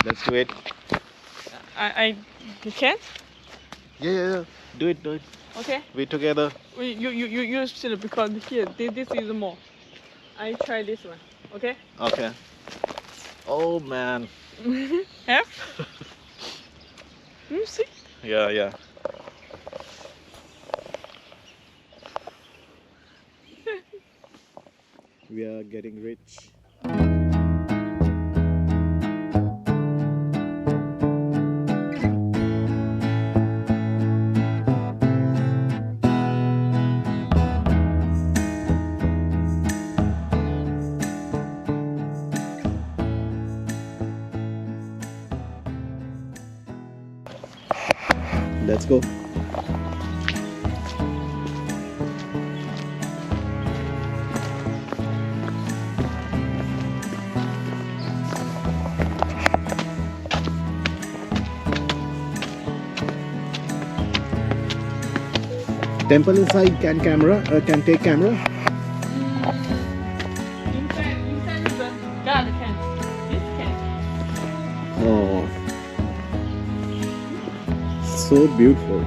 Let's do it. You can? Yeah. Do it. Okay. We together. You should because here this is more. I try this one. Okay. Okay. Oh man. Have? You see? Yeah. We are getting rich. Let's go. Temple inside can take camera. Inside is the God can. This can. Oh, so beautiful.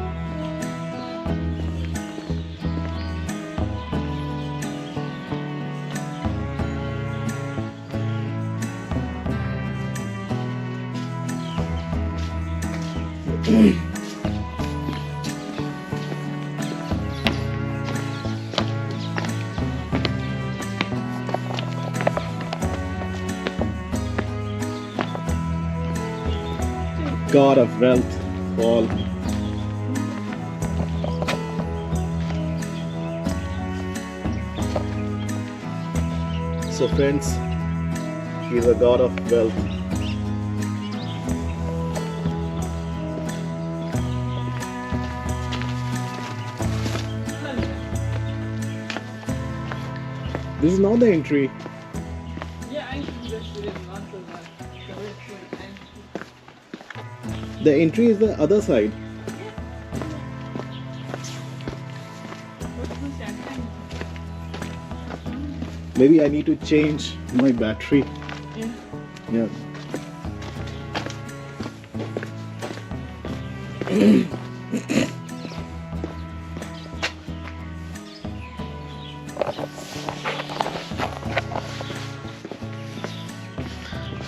God of wealth, fall. So friends, he's a god of wealth. This is not the entry. Yeah, I just didn't want to The entry is the other side. Maybe I need to change my battery. Yeah.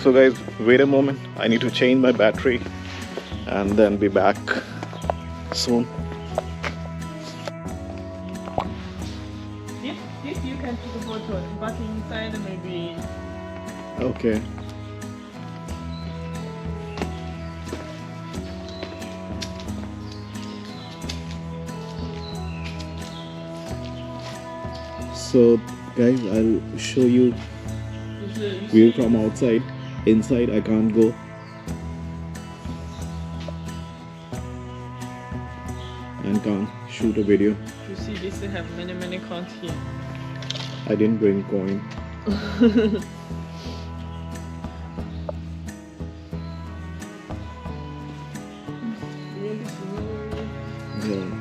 So guys, wait a moment. I need to change my battery and then be back soon. This you can take a photo, but inside maybe. Okay. So guys, I'll show you view from outside. Inside I can't go. And can't shoot a video. You see, this have many coins here. I didn't bring coin. Yeah.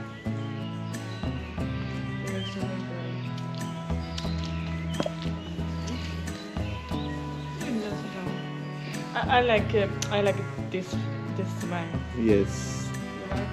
I like this smile. Yes. You like?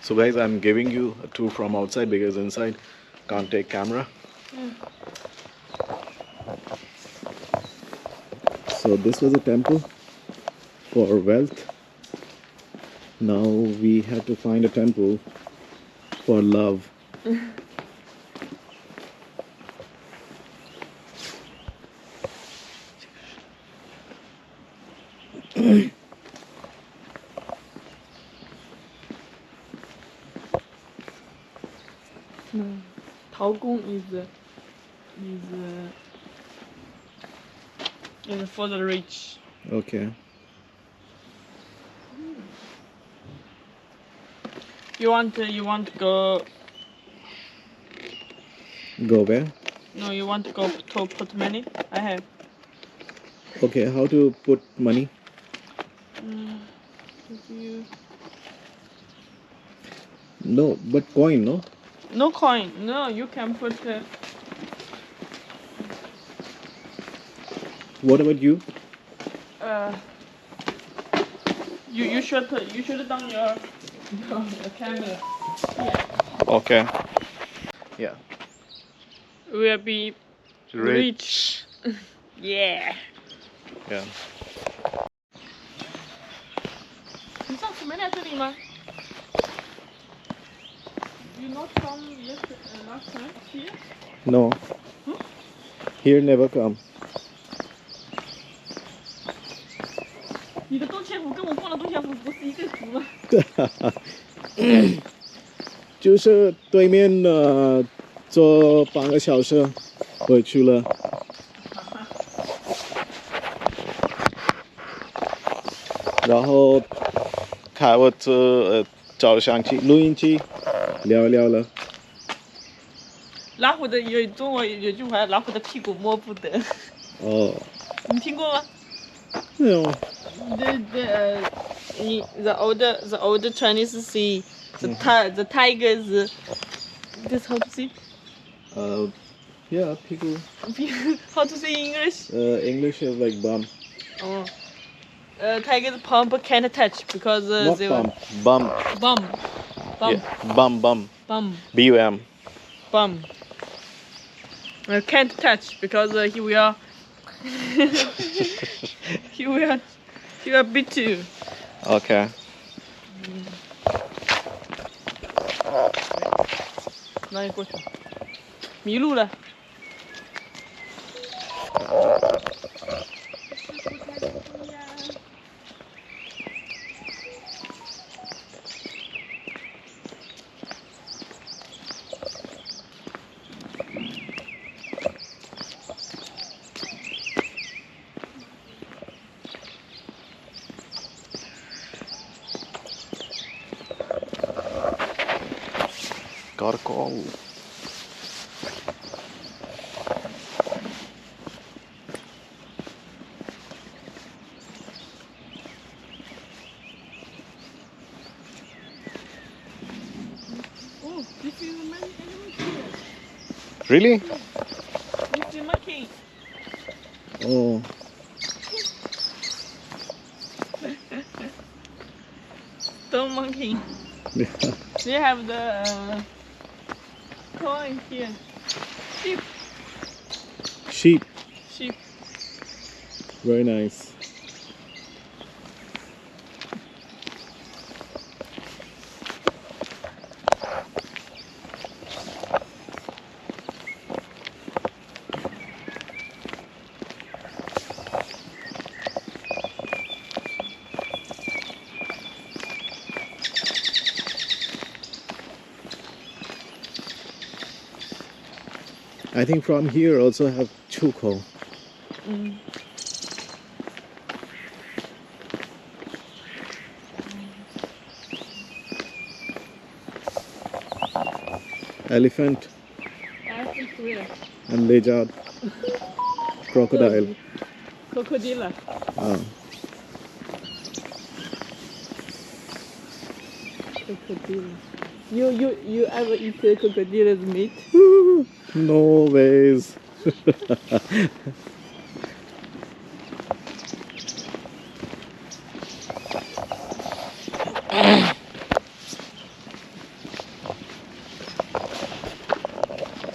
So guys, I'm giving you a tour from outside because inside can't take camera. So this was a temple for wealth. Now we have to find a temple for love. No. Taogong is for the rich. Okay. You want to go? Go where? No, you want to go to put money? I have. Okay, how to put money? If you No, but coin, no? no coin. No, you can put. What about you? You should down your camera. Yeah. Okay. Yeah. We'll be rich. Yeah. Yeah. 你上次没来这里吗 You not from last time here? No. Here never come. 你的东千府跟我逛的东千府不是一个图吗？就是对面坐半个小时回去了。然后开我这照相机、录音机聊一聊了。老虎的中国有句话，老虎的屁股摸不得。哦。你听过吗？没有。The older Chinese say the tiger is this how to say? Yeah, people. How to say in English? English is like bum. Oh. Tiger's pump can't touch because Not they bum. Bum. Bum. Yeah. Bum. Bum. B-U-M. Bum. Can't touch because he will he will beat you. Okay. 哪里过去？迷路了。Gotta call. Oh, this is a man animal here. Really? This is monkey. Oh. Stone monkey. Yeah. They have the coin here. Sheep. Sheep. Very nice. I think from here also have chuko. Elephant and lizard. Crocodile. Crocodile. Ah. Crocodile. You ever eat crocodile's meat? No ways.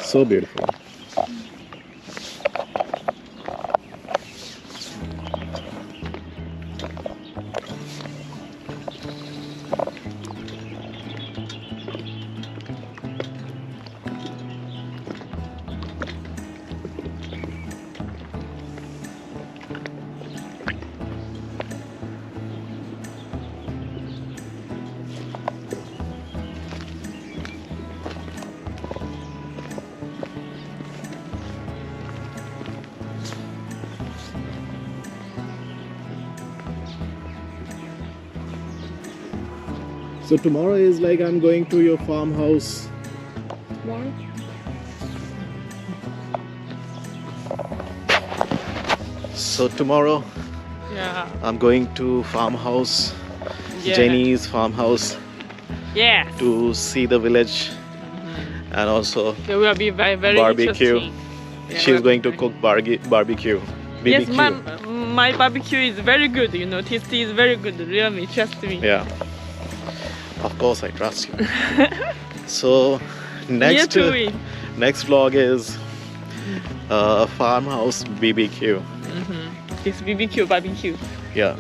So beautiful. So tomorrow is like I'm going to your farmhouse. Why? So tomorrow Yeah. I'm going to farmhouse, Yeah. Jenny's farmhouse, Yes. to see the village and also It will be very, very barbecue. interesting. Yeah, She's will going be to very- cook barbecue. Yes, BBQ. my barbecue is very good. You know, tasty is very good. Really, trust me. Yeah. Of course, I trust you. So next too. next vlog is farmhouse BBQ. It's BBQ barbecue. Yeah.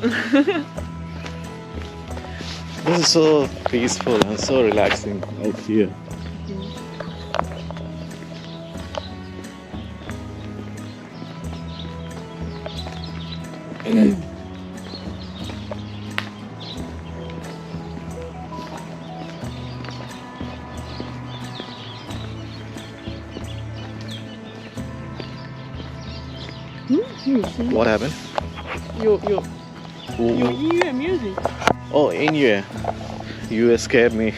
This is so peaceful and so relaxing out here. What happened? 有 Ooh. 音乐 music. Oh, in here. You scared me.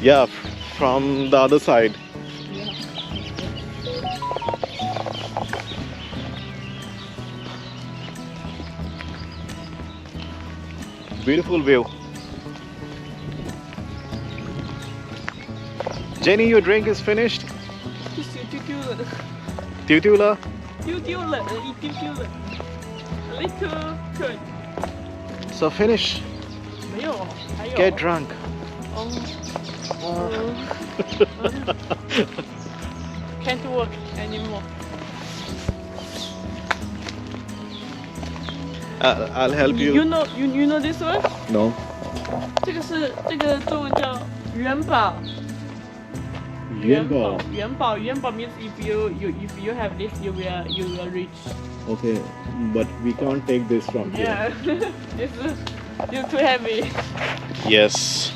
Yeah, from the other side. Beautiful view. Jenny, your drink is finished? 丢了， Tutula? 丢了，一丢了。A little good. So finish. 没有，还有。 Get drunk. Can't work anymore. I'll help You you. know this one? No. 这个中文叫元宝。 Yuanbao. 元宝 means if you have this you will rich. Okay, but we can't take this from here. Yeah. You're too heavy. Yes.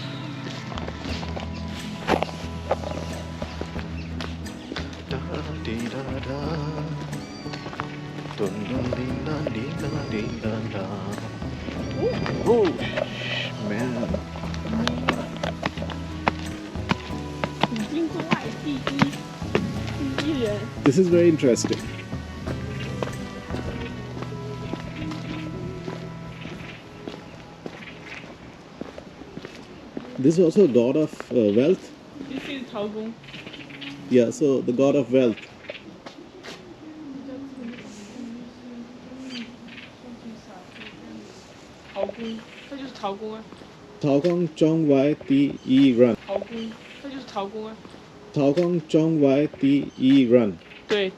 Oh, man. 金中外第一人。 This is very interesting. This is also a god of wealth. This is 陶公。 Yeah, so the god of wealth. 陶公，他就是陶公啊。 Tao Kong Chong Wai Ti Yi Run. 陶公，他就是陶公啊。 Tao Kong Chong Wai Ti Yi Run. 对，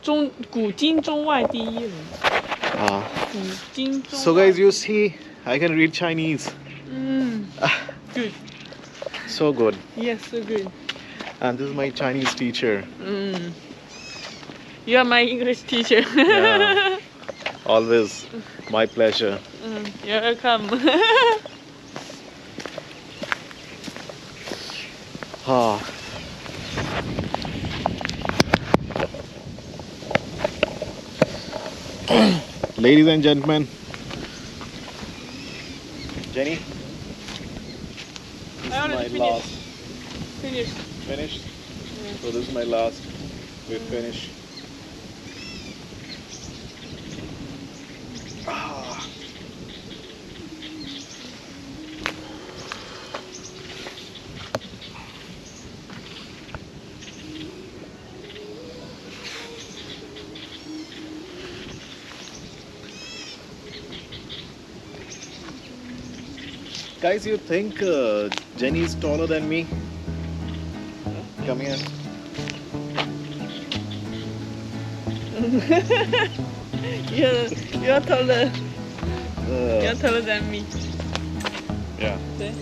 古今中外第一人。 Ah. 古今中外。 So guys, you see, I can read Chinese. Good. So good. Yes, so good. And this is my Chinese teacher. You are my English teacher. Yeah. Always my pleasure. You're welcome. Ah. Ladies and gentlemen, Jenny, this is I already my finished. last. Finished. Finished? So this is my last. We finish. Ah. Guys, you think Jenny is taller than me? Come here. You're taller. You're taller than me. Yeah. Okay.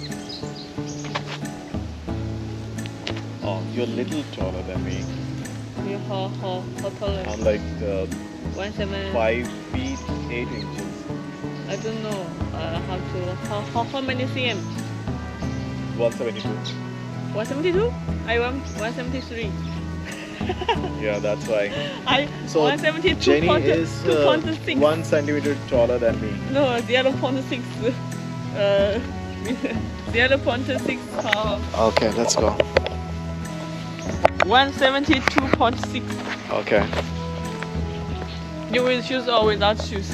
Oh, you're a little taller than me. You're how taller? I'm like 1.7. 5 feet 8 inches. I don't know how many cm? 172. 172? I want 173. Yeah, that's why. So 172 Jenny point, is 2.6. 1 centimeter taller than me. No, 0.6. 0.6 power. Okay, let's go. 172.6. Okay. You with shoes or without shoes?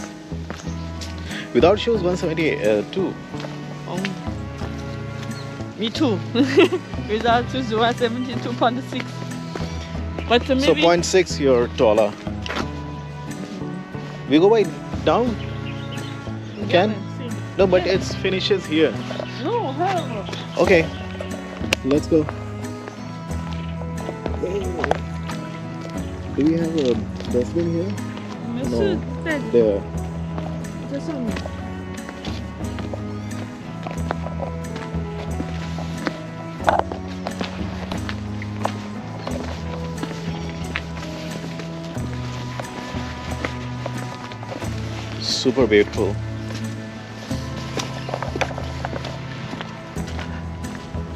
Without shoes, 172. Oh. Me too. Without shoes, 172.6. But maybe. So 0.6, you're taller. We go by down? Can? No, but it finishes here. No, hell. Okay. Let's go. Do we have a dustbin here? Monsieur, peut-être. There. That's all. Super beautiful.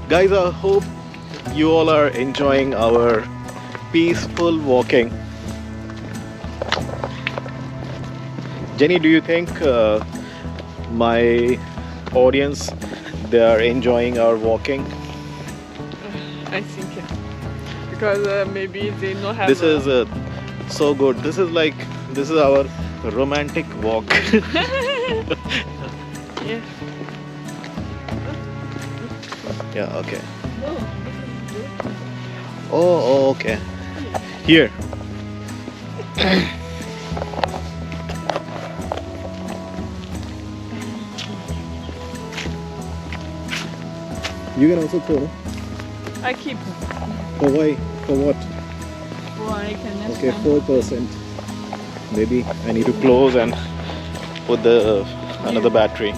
Guys, I hope you all are enjoying our peaceful walking. Jenny, do you think my audience, they are enjoying our walking? I think because maybe they don't have. This is so good. This is our romantic walk. Yeah. Yeah, okay. Oh, okay. Here. You can also throw. I keep. For why? For what? Well, I can. Okay, 4%. Maybe I need to close and put the another battery.